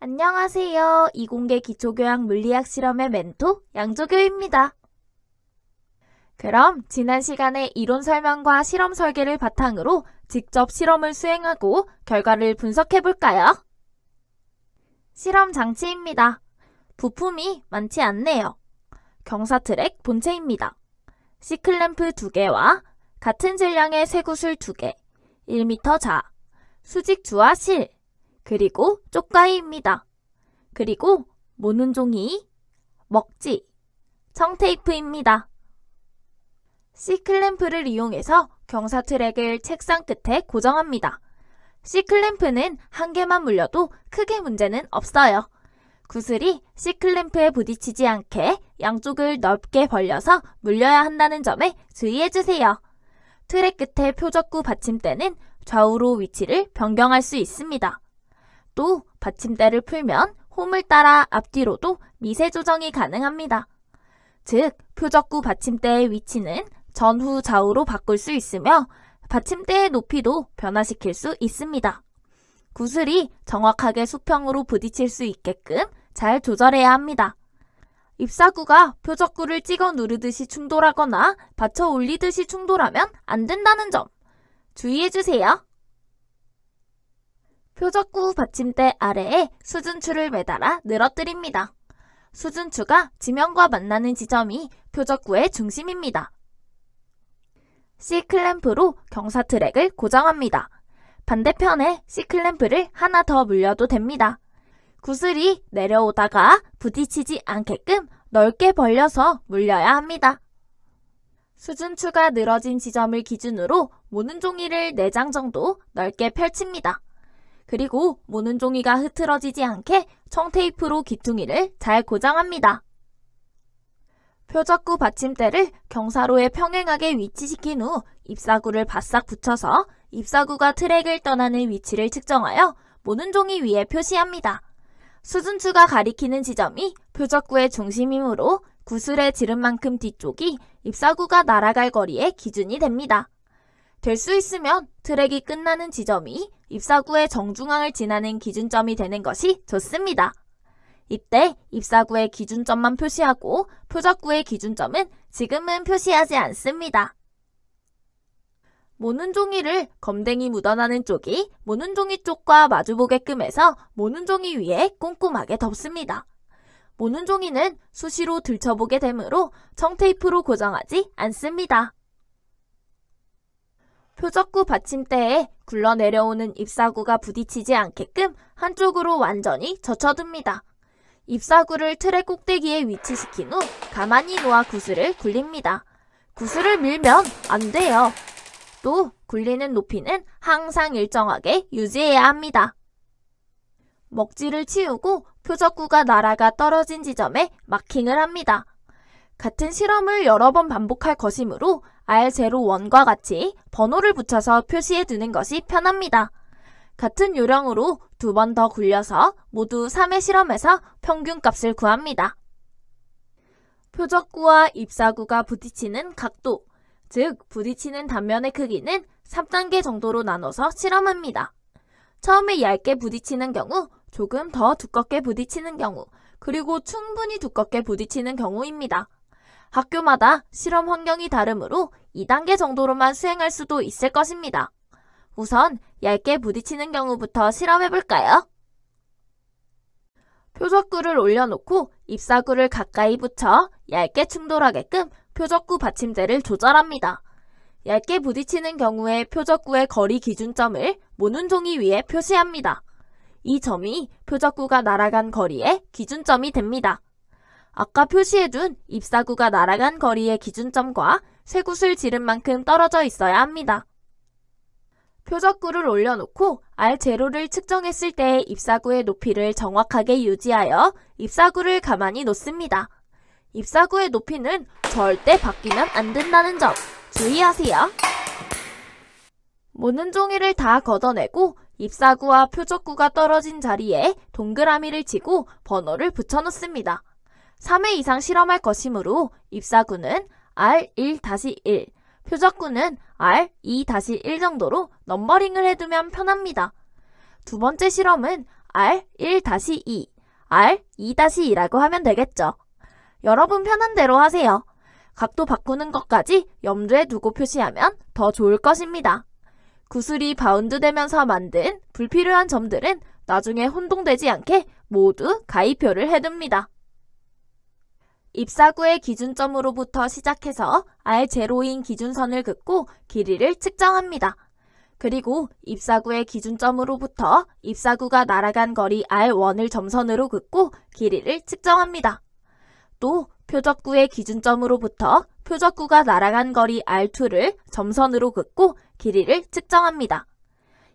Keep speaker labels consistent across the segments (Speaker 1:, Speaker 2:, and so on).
Speaker 1: 안녕하세요. 이공계 기초교양 물리학 실험의 멘토 양조교입니다. 그럼 지난 시간에 이론 설명과 실험 설계를 바탕으로 직접 실험을 수행하고 결과를 분석해볼까요? 실험 장치입니다. 부품이 많지 않네요. 경사 트랙 본체입니다. C클램프 2개와 같은 질량의 쇠구슬 2개, 1m 자, 수직주와 실, 그리고 쪽가위입니다. 그리고 모는 종이, 먹지, 청테이프입니다. C클램프를 이용해서 경사 트랙을 책상 끝에 고정합니다. C클램프는 한 개만 물려도 크게 문제는 없어요. 구슬이 C클램프에 부딪히지 않게 양쪽을 넓게 벌려서 물려야 한다는 점에 주의해주세요. 트랙 끝에 표적구 받침대는 좌우로 위치를 변경할 수 있습니다. 또 받침대를 풀면 홈을 따라 앞뒤로도 미세 조정이 가능합니다. 즉, 표적구 받침대의 위치는 전후 좌우로 바꿀 수 있으며 받침대의 높이도 변화시킬 수 있습니다. 구슬이 정확하게 수평으로 부딪힐 수 있게끔 잘 조절해야 합니다. 입사구가 표적구를 찍어 누르듯이 충돌하거나 받쳐 올리듯이 충돌하면 안 된다는 점 주의해주세요. 표적구 받침대 아래에 수준추를 매달아 늘어뜨립니다. 수준추가 지면과 만나는 지점이 표적구의 중심입니다. C클램프로 경사 트랙을 고정합니다. 반대편에 C클램프를 하나 더 물려도 됩니다. 구슬이 내려오다가 부딪히지 않게끔 넓게 벌려서 물려야 합니다. 수준추가 늘어진 지점을 기준으로 모는 종이를 4장 정도 넓게 펼칩니다. 그리고 모는 종이가 흐트러지지 않게 청테이프로 기퉁이를 잘 고정합니다. 표적구 받침대를 경사로에 평행하게 위치시킨 후 입사구를 바싹 붙여서 입사구가 트랙을 떠나는 위치를 측정하여 모는 종이 위에 표시합니다. 수준추가 가리키는 지점이 표적구의 중심이므로 구슬의 지름만큼 뒤쪽이 입사구가 날아갈 거리의 기준이 됩니다. 될 수 있으면 트랙이 끝나는 지점이 입사구의 정중앙을 지나는 기준점이 되는 것이 좋습니다. 이때 입사구의 기준점만 표시하고 표적구의 기준점은 지금은 표시하지 않습니다. 모는 종이를 검댕이 묻어나는 쪽이 모는 종이 쪽과 마주보게끔 해서 모는 종이 위에 꼼꼼하게 덮습니다. 모는 종이는 수시로 들춰보게 되므로 청테이프로 고정하지 않습니다. 표적구 받침대에 굴러내려오는 입사구가 부딪히지 않게끔 한쪽으로 완전히 젖혀둡니다. 입사구를 트랙 꼭대기에 위치시킨 후 가만히 놓아 구슬을 굴립니다. 구슬을 밀면 안 돼요. 또 굴리는 높이는 항상 일정하게 유지해야 합니다. 먹지를 치우고 표적구가 날아가 떨어진 지점에 마킹을 합니다. 같은 실험을 여러 번 반복할 것이므로 R01과 같이 번호를 붙여서 표시해 두는 것이 편합니다. 같은 요령으로 2번 더 굴려서 모두 3회 실험해서 평균값을 구합니다. 표적구와 입사구가 부딪히는 각도, 즉 부딪히는 단면의 크기는 3단계 정도로 나눠서 실험합니다. 처음에 얇게 부딪히는 경우, 조금 더 두껍게 부딪히는 경우, 그리고 충분히 두껍게 부딪히는 경우입니다. 학교마다 실험 환경이 다르므로 2단계 정도로만 수행할 수도 있을 것입니다. 우선 얇게 부딪히는 경우부터 실험해볼까요? 표적구를 올려놓고 입사구를 가까이 붙여 얇게 충돌하게끔 표적구 받침대를 조절합니다. 얇게 부딪히는 경우에 표적구의 거리 기준점을 모는 종이 위에 표시합니다. 이 점이 표적구가 날아간 거리의 기준점이 됩니다. 아까 표시해둔 입사구가 날아간 거리의 기준점과 쇠구슬 지름만큼 떨어져 있어야 합니다. 표적구를 올려놓고 R0를 측정했을 때의 입사구의 높이를 정확하게 유지하여 입사구를 가만히 놓습니다. 입사구의 높이는 절대 바뀌면 안 된다는 점 주의하세요. 모는 종이를 다 걷어내고 입사구와 표적구가 떨어진 자리에 동그라미를 치고 번호를 붙여놓습니다. 3회 이상 실험할 것이므로 입사구는 R1-1, 표적구는 R2-1 정도로 넘버링을 해두면 편합니다. 두 번째 실험은 R1-2, R2-2라고 하면 되겠죠. 여러분 편한 대로 하세요. 각도 바꾸는 것까지 염두에 두고 표시하면 더 좋을 것입니다. 구슬이 바운드되면서 만든 불필요한 점들은 나중에 혼동되지 않게 모두 가위표를 해둡니다. 입사구의 기준점으로부터 시작해서 R0인 기준선을 긋고 길이를 측정합니다. 그리고 입사구의 기준점으로부터 입사구가 날아간 거리 R1을 점선으로 긋고 길이를 측정합니다. 또 표적구의 기준점으로부터 표적구가 날아간 거리 R2를 점선으로 긋고 길이를 측정합니다.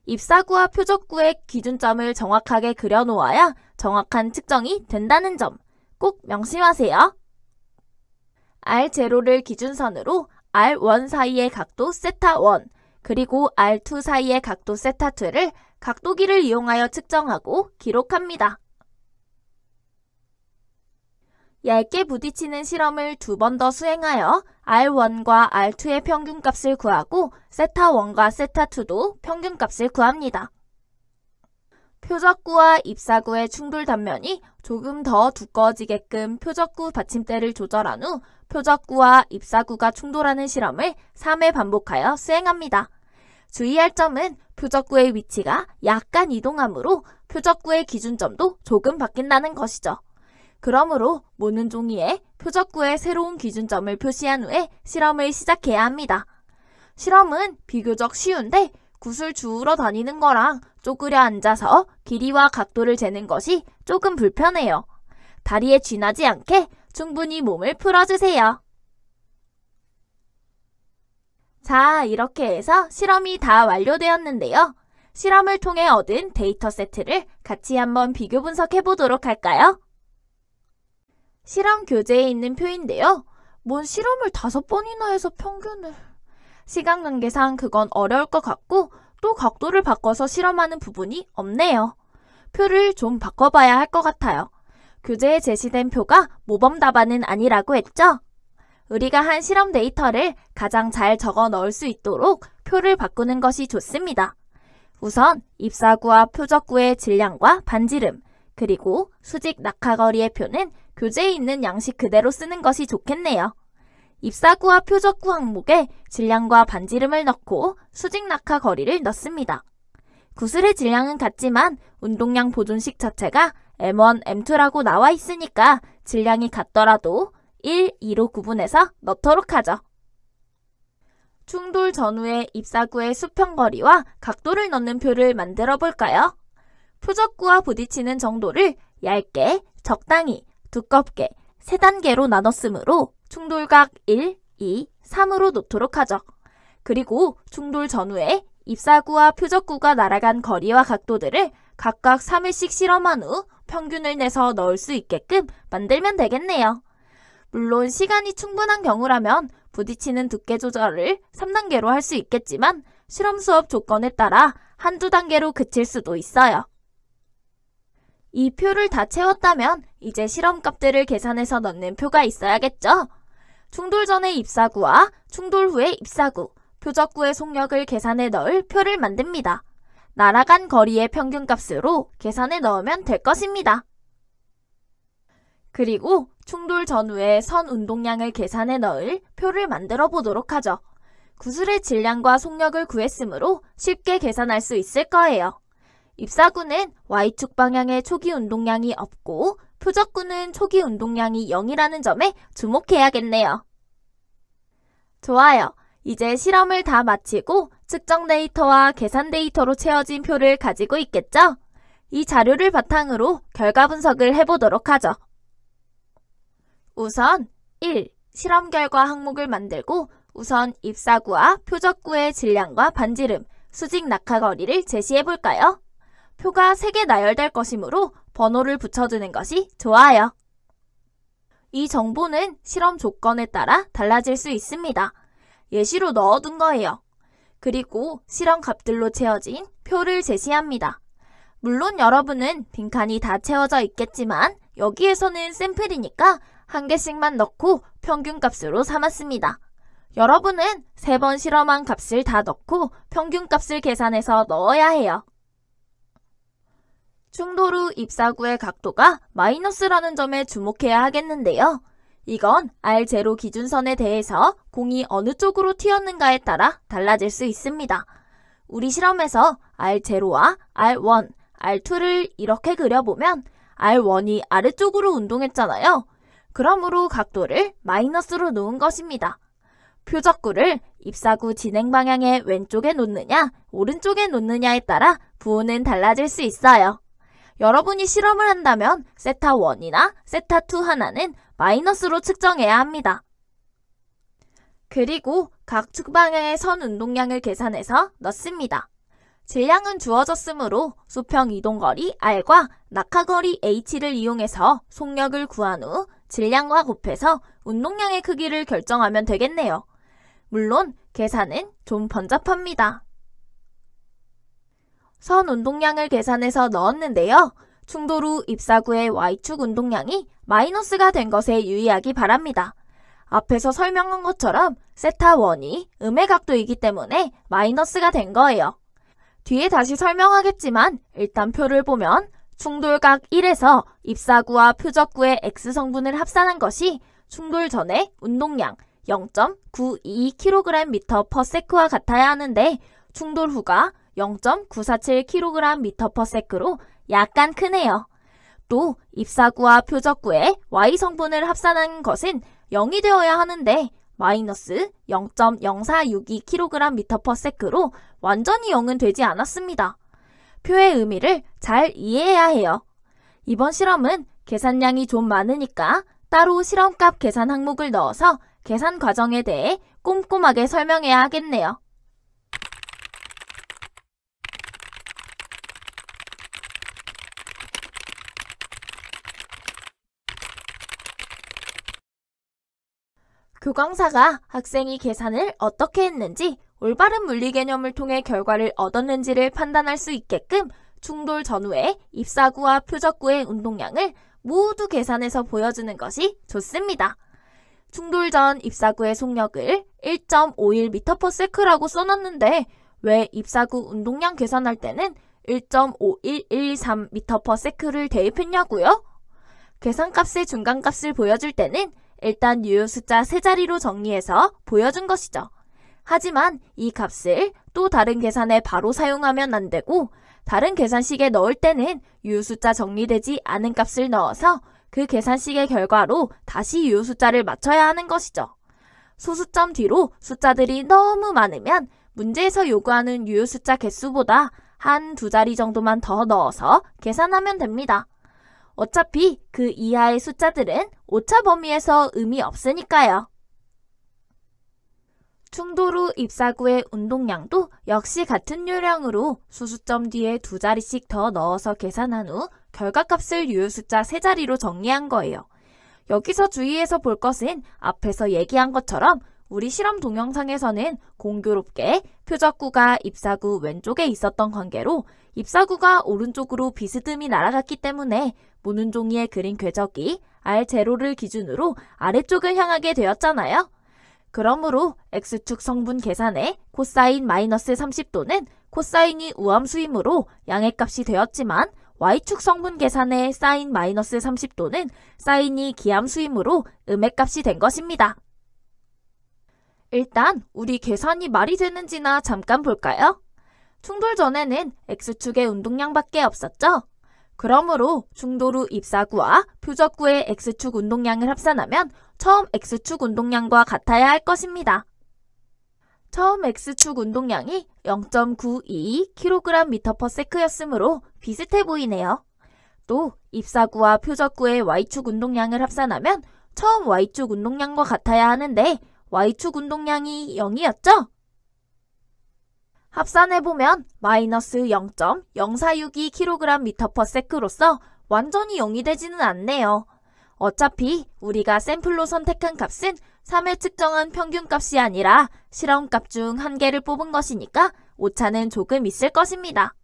Speaker 1: 입사구와 표적구의 기준점을 정확하게 그려놓아야 정확한 측정이 된다는 점 꼭 명심하세요. R0를 기준선으로 R1 사이의 각도 세타1 그리고 R2 사이의 각도 세타2를 각도기를 이용하여 측정하고 기록합니다. 얇게 부딪히는 실험을 2번 더 수행하여 R1과 R2의 평균값을 구하고 세타1과 세타2도 평균값을 구합니다. 표적구와 입사구의 충돌 단면이 조금 더 두꺼워지게끔 표적구 받침대를 조절한 후 표적구와 입사구가 충돌하는 실험을 3회 반복하여 수행합니다. 주의할 점은 표적구의 위치가 약간 이동하므로 표적구의 기준점도 조금 바뀐다는 것이죠. 그러므로 모는 종이에 표적구의 새로운 기준점을 표시한 후에 실험을 시작해야 합니다. 실험은 비교적 쉬운데 구슬 주우러 다니는 거랑 쪼그려 앉아서 길이와 각도를 재는 것이 조금 불편해요. 다리에 쥐나지 않게 충분히 몸을 풀어주세요. 자, 이렇게 해서 실험이 다 완료되었는데요. 실험을 통해 얻은 데이터 세트를 같이 한번 비교 분석해 보도록 할까요? 실험 교재에 있는 표인데요. 뭔 실험을 5번이나 해서 평균을... 시간 관계상 그건 어려울 것 같고 또 각도를 바꿔서 실험하는 부분이 없네요. 표를 좀 바꿔봐야 할 것 같아요. 교재에 제시된 표가 모범 답안은 아니라고 했죠? 우리가 한 실험 데이터를 가장 잘 적어 넣을 수 있도록 표를 바꾸는 것이 좋습니다. 우선 입사구와 표적구의 질량과 반지름, 그리고 수직 낙하거리의 표는 교재에 있는 양식 그대로 쓰는 것이 좋겠네요. 입사구와 표적구 항목에 질량과 반지름을 넣고 수직 낙하 거리를 넣습니다. 구슬의 질량은 같지만 운동량 보존식 자체가 M1, M2라고 나와 있으니까 질량이 같더라도 1, 2로 구분해서 넣도록 하죠. 충돌 전후의 입사구의 수평거리와 각도를 넣는 표를 만들어 볼까요? 표적구와 부딪히는 정도를 얇게, 적당히, 두껍게 3단계로 나눴으므로 충돌각 1, 2, 3으로 놓도록 하죠. 그리고 충돌 전후에 입사구와 표적구가 날아간 거리와 각도들을 각각 3회씩 실험한 후 평균을 내서 넣을 수 있게끔 만들면 되겠네요. 물론 시간이 충분한 경우라면 부딪히는 두께 조절을 3단계로 할 수 있겠지만 실험 수업 조건에 따라 한두 단계로 그칠 수도 있어요. 이 표를 다 채웠다면 이제 실험값들을 계산해서 넣는 표가 있어야겠죠? 충돌 전의 입사구와 충돌 후의 입사구, 표적구의 속력을 계산해 넣을 표를 만듭니다. 날아간 거리의 평균값으로 계산해 넣으면 될 것입니다. 그리고 충돌 전후의 선 운동량을 계산해 넣을 표를 만들어 보도록 하죠. 구슬의 질량과 속력을 구했으므로 쉽게 계산할 수 있을 거예요. 입사구는 Y축 방향에 초기 운동량이 없고 표적구는 초기 운동량이 0이라는 점에 주목해야겠네요. 좋아요. 이제 실험을 다 마치고 측정 데이터와 계산 데이터로 채워진 표를 가지고 있겠죠? 이 자료를 바탕으로 결과 분석을 해보도록 하죠. 우선 1. 실험 결과 항목을 만들고 우선 입사구와 표적구의 질량과 반지름, 수직 낙하 거리를 제시해볼까요? 표가 3개 나열될 것이므로 번호를 붙여두는 것이 좋아요. 이 정보는 실험 조건에 따라 달라질 수 있습니다. 예시로 넣어둔 거예요. 그리고 실험 값들로 채워진 표를 제시합니다. 물론 여러분은 빈칸이 다 채워져 있겠지만 여기에서는 샘플이니까 한 개씩만 넣고 평균값으로 삼았습니다. 여러분은 3번 실험한 값을 다 넣고 평균값을 계산해서 넣어야 해요. 충돌 후 입사구의 각도가 마이너스라는 점에 주목해야 하겠는데요. 이건 R0 기준선에 대해서 공이 어느 쪽으로 튀었는가에 따라 달라질 수 있습니다. 우리 실험에서 R0와 R1, R2를 이렇게 그려보면 R1이 아래쪽으로 운동했잖아요. 그러므로 각도를 마이너스로 놓은 것입니다. 표적구를 입사구 진행 방향의 왼쪽에 놓느냐, 오른쪽에 놓느냐에 따라 부호는 달라질 수 있어요. 여러분이 실험을 한다면 세타1이나 세타2 하나는 마이너스로 측정해야 합니다. 그리고 각 측방향의 선 운동량을 계산해서 넣습니다. 질량은 주어졌으므로 수평 이동거리 R과 낙하거리 H를 이용해서 속력을 구한 후 질량과 곱해서 운동량의 크기를 결정하면 되겠네요. 물론 계산은 좀 번잡합니다. 선 운동량을 계산해서 넣었는데요. 충돌 후 입사구의 Y축 운동량이 마이너스가 된 것에 유의하기 바랍니다. 앞에서 설명한 것처럼 세타1이 음의 각도이기 때문에 마이너스가 된 거예요. 뒤에 다시 설명하겠지만 일단 표를 보면 충돌각 1에서 입사구와 표적구의 X성분을 합산한 것이 충돌 전의 운동량 0.92kg/s와 같아야 하는데 충돌 후가 0.947kg/s로 약간 크네요. 또 입사구와 표적구의 Y성분을 합산한 것은 0이 되어야 하는데 마이너스 0.0462kg/s로 완전히 0은 되지 않았습니다. 표의 의미를 잘 이해해야 해요. 이번 실험은 계산량이 좀 많으니까 따로 실험값 계산 항목을 넣어서 계산 과정에 대해 꼼꼼하게 설명해야 하겠네요. 교광사가 학생이 계산을 어떻게 했는지 올바른 물리 개념을 통해 결과를 얻었는지를 판단할 수 있게끔 충돌 전후의 입사구와 표적구의 운동량을 모두 계산해서 보여주는 것이 좋습니다. 충돌 전 입사구의 속력을 1.51m/s라고 써놨는데 왜 입사구 운동량 계산할 때는 1.5113m/s를 대입했냐고요? 계산값의 중간값을 보여줄 때는 일단 유효 숫자 3자리로 정리해서 보여준 것이죠. 하지만 이 값을 또 다른 계산에 바로 사용하면 안 되고 다른 계산식에 넣을 때는 유효 숫자 정리되지 않은 값을 넣어서 그 계산식의 결과로 다시 유효 숫자를 맞춰야 하는 것이죠. 소수점 뒤로 숫자들이 너무 많으면 문제에서 요구하는 유효 숫자 개수보다 한 2자리 정도만 더 넣어서 계산하면 됩니다. 어차피 그 이하의 숫자들은 오차 범위에서 의미 없으니까요. 충돌 후 입사구의 운동량도 역시 같은 요령으로 소수점 뒤에 2자리씩 더 넣어서 계산한 후 결과값을 유효 숫자 3자리로 정리한 거예요. 여기서 주의해서 볼 것은 앞에서 얘기한 것처럼 우리 실험 동영상에서는 공교롭게 표적구가 입사구 왼쪽에 있었던 관계로 입사구가 오른쪽으로 비스듬히 날아갔기 때문에 무는 종이에 그린 궤적이 R0를 기준으로 아래쪽을 향하게 되었잖아요. 그러므로 X축 성분 계산에 코사인 마이너스 30도는 코사인이 우함수이므로 양의 값이 되었지만 Y축 성분 계산에 사인 마이너스 30도는 사인이 기함수이므로 음의 값이 된 것입니다. 일단 우리 계산이 말이 되는지나 잠깐 볼까요? 충돌 전에는 X축의 운동량밖에 없었죠? 그러므로 충돌 후 입사구와 표적구의 X축 운동량을 합산하면 처음 X축 운동량과 같아야 할 것입니다. 처음 X축 운동량이 0.92kg/s였으므로 비슷해 보이네요. 또 입사구와 표적구의 Y축 운동량을 합산하면 처음 Y축 운동량과 같아야 하는데 Y축 운동량이 0이었죠? 합산해보면 마이너스 0.0462kg/s로서 완전히 0이 되지는 않네요. 어차피 우리가 샘플로 선택한 값은 3회 측정한 평균값이 아니라 실험값 중 한 개를 뽑은 것이니까 오차는 조금 있을 것입니다.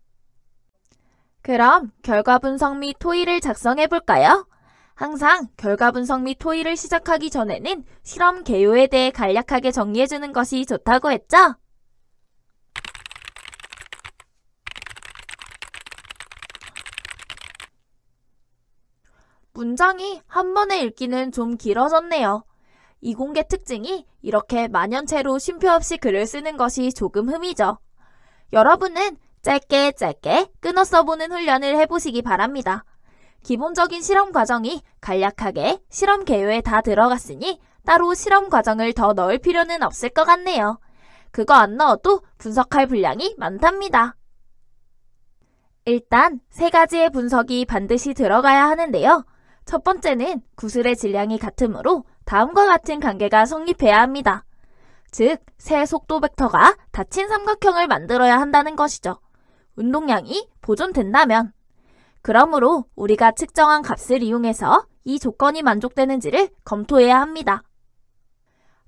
Speaker 1: 그럼 결과 분석 및 토의를 작성해볼까요? 항상 결과 분석 및 토의를 시작하기 전에는 실험 개요에 대해 간략하게 정리해주는 것이 좋다고 했죠? 문장이 한 번에 읽기는 좀 길어졌네요. 이공계 특징이 이렇게 만연체로 쉼표 없이 글을 쓰는 것이 조금 흠이죠. 여러분은 짧게 끊어 써보는 훈련을 해보시기 바랍니다. 기본적인 실험 과정이 간략하게 실험 개요에 다 들어갔으니 따로 실험 과정을 더 넣을 필요는 없을 것 같네요. 그거 안 넣어도 분석할 분량이 많답니다. 일단 3가지의 분석이 반드시 들어가야 하는데요. 첫 번째는 구슬의 질량이 같으므로 다음과 같은 관계가 성립해야 합니다. 즉, 새 속도 벡터가 닫힌 삼각형을 만들어야 한다는 것이죠. 운동량이 보존된다면. 그러므로 우리가 측정한 값을 이용해서 이 조건이 만족되는지를 검토해야 합니다.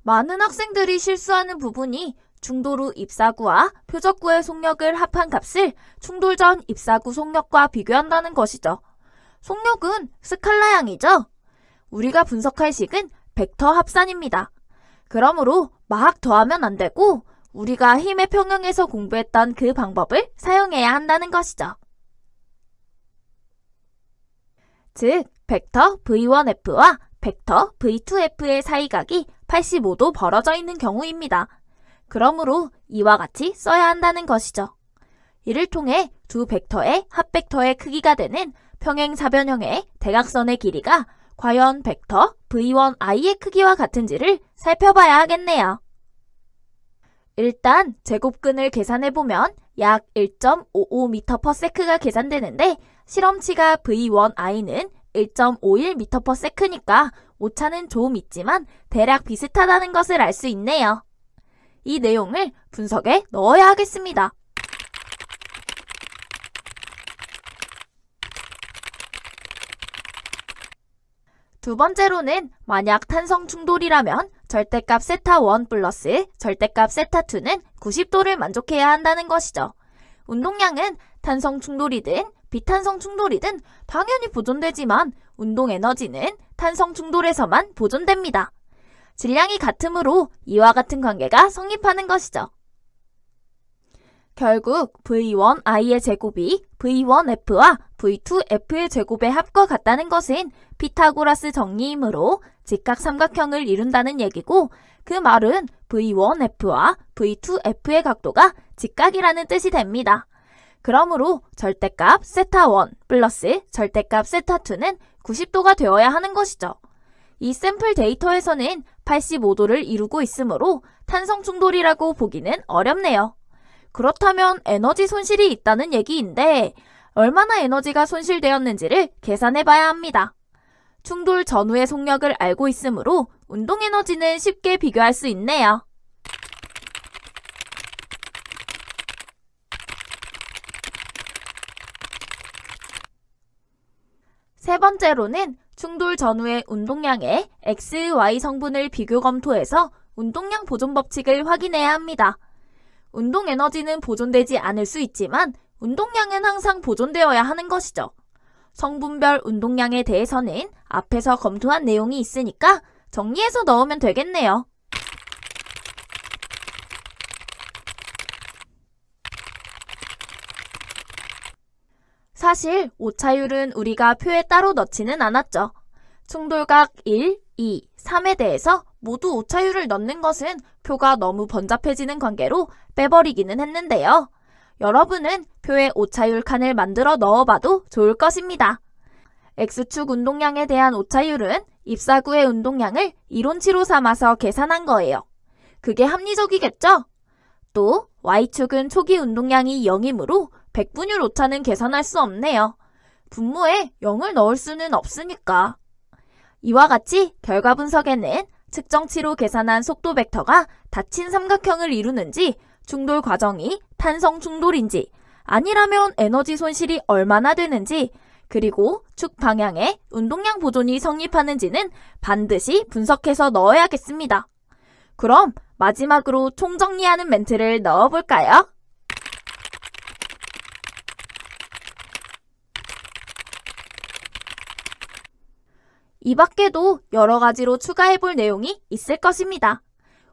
Speaker 1: 많은 학생들이 실수하는 부분이 충돌 후 입사구와 표적구의 속력을 합한 값을 충돌 전 입사구 속력과 비교한다는 것이죠. 속력은 스칼라양이죠. 우리가 분석할 식은 벡터 합산입니다. 그러므로 막 더하면 안 되고 우리가 힘의 평형에서 공부했던 그 방법을 사용해야 한다는 것이죠. 즉, 벡터 V1F와 벡터 V2F의 사이각이 85도 벌어져 있는 경우입니다. 그러므로 이와 같이 써야 한다는 것이죠. 이를 통해 두 벡터의 합벡터의 크기가 되는 평행사변형의 대각선의 길이가 과연 벡터 V1i의 크기와 같은지를 살펴봐야 하겠네요. 일단 제곱근을 계산해보면 약 1.55m/s가 계산되는데 실험치가 V1i는 1.51m/s니까 오차는 좀 있지만 대략 비슷하다는 것을 알 수 있네요. 이 내용을 분석에 넣어야 하겠습니다. 두 번째로는 만약 탄성 충돌이라면 절대값 세타1 플러스 절대값 세타2는 90도를 만족해야 한다는 것이죠. 운동량은 탄성 충돌이든 비탄성 충돌이든 당연히 보존되지만 운동 에너지는 탄성 충돌에서만 보존됩니다. 질량이 같으므로 이와 같은 관계가 성립하는 것이죠. 결국 V1i의 제곱이 V1F와 V2F의 제곱의 합과 같다는 것은 피타고라스 정리이므로 직각 삼각형을 이룬다는 얘기고, 그 말은 V1F와 V2F의 각도가 직각이라는 뜻이 됩니다. 그러므로 절대값 세타1 플러스 절대값 세타2는 90도가 되어야 하는 것이죠. 이 샘플 데이터에서는 85도를 이루고 있으므로 탄성 충돌이라고 보기는 어렵네요. 그렇다면 에너지 손실이 있다는 얘기인데 얼마나 에너지가 손실되었는지를 계산해 봐야 합니다. 충돌 전후의 속력을 알고 있으므로 운동 에너지는 쉽게 비교할 수 있네요. 세 번째로는 충돌 전후의 운동량의 X, Y 성분을 비교 검토해서 운동량 보존 법칙을 확인해야 합니다. 운동 에너지는 보존되지 않을 수 있지만 운동량은 항상 보존되어야 하는 것이죠. 성분별 운동량에 대해서는 앞에서 검토한 내용이 있으니까 정리해서 넣으면 되겠네요. 사실 오차율은 우리가 표에 따로 넣지는 않았죠. 충돌각 1, 2, 3에 대해서 모두 오차율을 넣는 것은 표가 너무 번잡해지는 관계로 빼버리기는 했는데요. 여러분은 표에 오차율 칸을 만들어 넣어봐도 좋을 것입니다. X축 운동량에 대한 오차율은 입사구의 운동량을 이론치로 삼아서 계산한 거예요. 그게 합리적이겠죠? 또 Y축은 초기 운동량이 0이므로 백분율 오차는 계산할 수 없네요. 분모에 0을 넣을 수는 없으니까. 이와 같이 결과 분석에는 측정치로 계산한 속도 벡터가 닫힌 삼각형을 이루는지, 충돌 과정이 탄성 충돌인지, 아니라면 에너지 손실이 얼마나 되는지, 그리고 축 방향의 운동량 보존이 성립하는지는 반드시 분석해서 넣어야겠습니다. 그럼 마지막으로 총정리하는 멘트를 넣어볼까요? 이 밖에도 여러 가지로 추가해볼 내용이 있을 것입니다.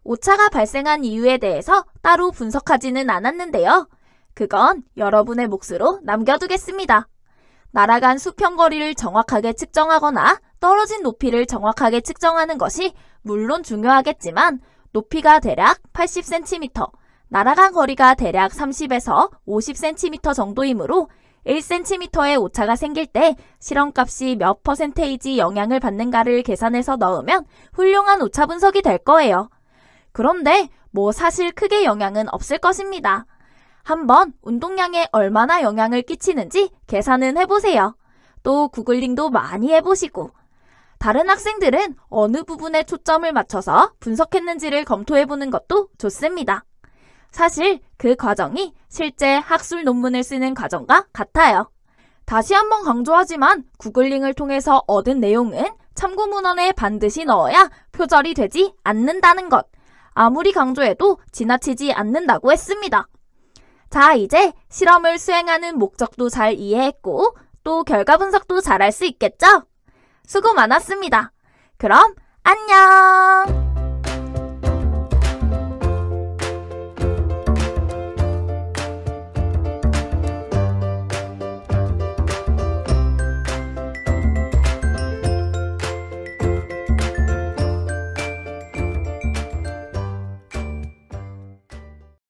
Speaker 1: 오차가 발생한 이유에 대해서 따로 분석하지는 않았는데요. 그건 여러분의 몫으로 남겨두겠습니다. 날아간 수평거리를 정확하게 측정하거나 떨어진 높이를 정확하게 측정하는 것이 물론 중요하겠지만 높이가 대략 80cm, 날아간 거리가 대략 30에서 50cm 정도이므로 1cm의 오차가 생길 때 실험값이 몇 퍼센테이지 영향을 받는가를 계산해서 넣으면 훌륭한 오차 분석이 될 거예요. 그런데 사실 크게 영향은 없을 것입니다. 한번 운동량에 얼마나 영향을 끼치는지 계산은 해보세요. 또 구글링도 많이 해보시고 다른 학생들은 어느 부분에 초점을 맞춰서 분석했는지를 검토해보는 것도 좋습니다. 사실 그 과정이 실제 학술 논문을 쓰는 과정과 같아요. 다시 한번 강조하지만 구글링을 통해서 얻은 내용은 참고문헌에 반드시 넣어야 표절이 되지 않는다는 것. 아무리 강조해도 지나치지 않는다고 했습니다. 자, 이제 실험을 수행하는 목적도 잘 이해했고 또 결과 분석도 잘할 수 있겠죠? 수고 많았습니다. 그럼 안녕!